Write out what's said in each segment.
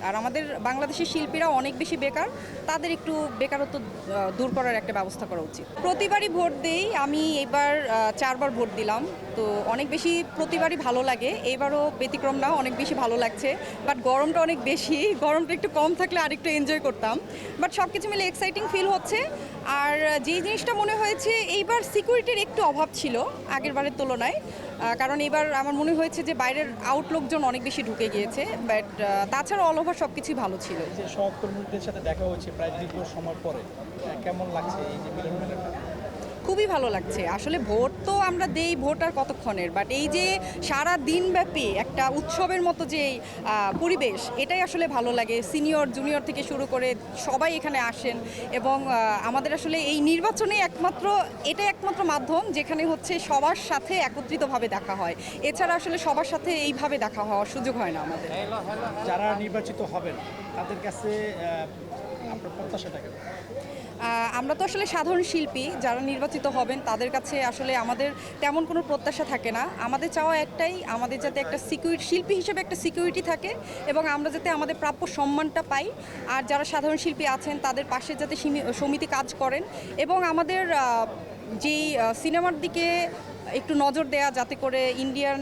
আর আমাদের বাংলাদেশের শিল্পীরা অনেক বেশি বেকার, তাদের একটু বেকারত্ব দূর করার একটা ব্যবস্থা করা উচিত। প্রতিবারই ভোট দেই, আমি এবার 4বার ভোট দিলাম, তো অনেক বেশি প্রতিবারই ভালো লাগে। এবারও ব্যতিক্রম না, অনেক বেশি ভালো লাগছে। বাট গরমটা অনেক বেশি, গরমটা একটু কম থাকলে আরেকটু এনজয় করতাম। বাট সব কিছু মিলে এক্সাইটিং ফিল হচ্ছে। আর যেই জিনিসটা মনে হয়েছে এইবার সিকিউরিটির একটু অভাব ছিল আগের বারের তুলনায়, কারণ এবার আমার মনে হয়েছে যে বাইরের আউটলোকজন অনেক বেশি ঢুকে গিয়েছে। বাট তাছাড়া অল ওভার সব কিছুই ভালো ছিল। যে সহকর্মীদের সাথে দেখা হয়েছে প্রায় দীর্ঘ সময় পরে, কেমন লাগছে এই যে মিলন মেলাটা? খুবই ভালো লাগছে। আসলে ভোট তো আমরা দেই, ভোট আর কতক্ষণের, বাট এই যে সারা দিনব্যাপী একটা উৎসবের মতো যে পরিবেশ, এটাই আসলে ভালো লাগে। সিনিয়র জুনিয়র থেকে শুরু করে সবাই এখানে আসেন এবং আমাদের আসলে এই নির্বাচনে এটাই একমাত্র মাধ্যম যেখানে হচ্ছে সবার সাথে একত্রিতভাবে দেখা হয়। এছাড়া আসলে সবার সাথে এইভাবে দেখা হওয়ার সুযোগ হয় না আমাদের। যারা নির্বাচিত হবেন তাদের কাছে আপনার প্রত্যাশাটা কেমন? আমরা তো আসলে সাধারণ শিল্পী, যারা নির্বাচিত হবেন তাদের কাছে আসলে আমাদের তেমন কোনো প্রত্যাশা থাকে না। আমাদের চাওয়া একটাই, আমাদের যাতে একটা শিল্পী হিসেবে একটা সিকিউরিটি থাকে এবং আমরা যাতে আমাদের প্রাপ্য সম্মানটা পাই। আর যারা সাধারণ শিল্পী আছেন তাদের পাশে যাতে সমিতি কাজ করেন এবং আমাদের যেই সিনেমার দিকে একটু নজর দেয়া, যাতে করে ইন্ডিয়ান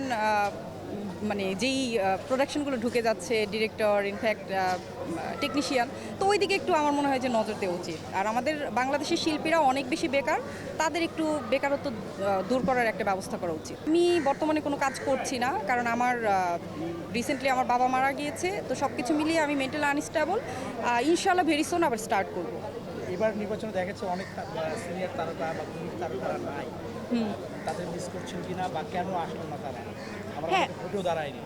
মানে যেই প্রোডাকশনগুলো ঢুকে যাচ্ছে, ডিরেক্টর, ইনফ্যাক্ট টেকনিশিয়ান, তো ওই দিকে একটু আমার মনে হয় যে নজর দেওয়া উচিত। আর আমাদের বাংলাদেশের শিল্পীরা অনেক বেশি বেকার, তাদের একটু বেকারত্ব দূর করার একটা ব্যবস্থা করা উচিত। আমি বর্তমানে কোনো কাজ করছি না, কারণ আমার রিসেন্টলি আমার বাবা মারা গিয়েছে, তো সব কিছু মিলিয়ে আমি মেন্টালি আনস্টেবল। ইনশাআল্লাহ ভেরি সুন আবার স্টার্ট করব। এবার নির্বাচনে দেখা যাচ্ছে অনেক সিনিয়র তারকা বা ভূমিক তারকারা নাই, তাদের মিস করছেন কিনা বা কেন আসলো না তারা? আমরা হ্যাঁ। ভোটেও দাঁড়ায়নি।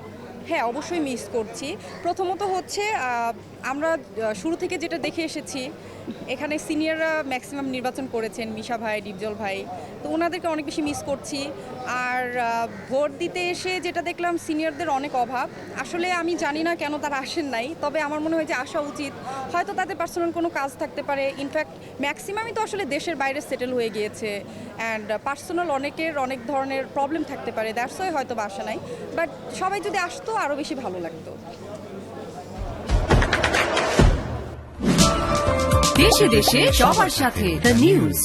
হ্যাঁ, অবশ্যই মিস করছি। প্রথমত হচ্ছে আমরা শুরু থেকে যেটা দেখে এসেছি, এখানে সিনিয়ররা ম্যাক্সিমাম নির্বাচন করেছেন, মিশা ভাই, ডিপজল ভাই, তো ওনাদেরকে অনেক বেশি মিস করছি। আর ভোট দিতে এসে যেটা দেখলাম, সিনিয়রদের অনেক অভাব। আসলে আমি জানি না কেন তারা আসেন নাই, তবে আমার মনে হয় যে আসা উচিত। হয়তো তাদের পার্সোনাল কোনো কাজ থাকতে পারে, ইনফ্যাক্ট ম্যাক্সিমামই তো আসলে দেশের বাইরে সেটেল হয়ে গিয়েছে, অ্যান্ড পার্সোনাল অনেকের অনেক ধরনের প্রবলেম থাকতে পারে, দ্যাটস ওয়াই হয়তো বা আসা নাই। বাট সবাই যদি আসতো আরও বেশি ভালো লাগতো। দেশে দেশে সবার সাথে দ্য নিউজ।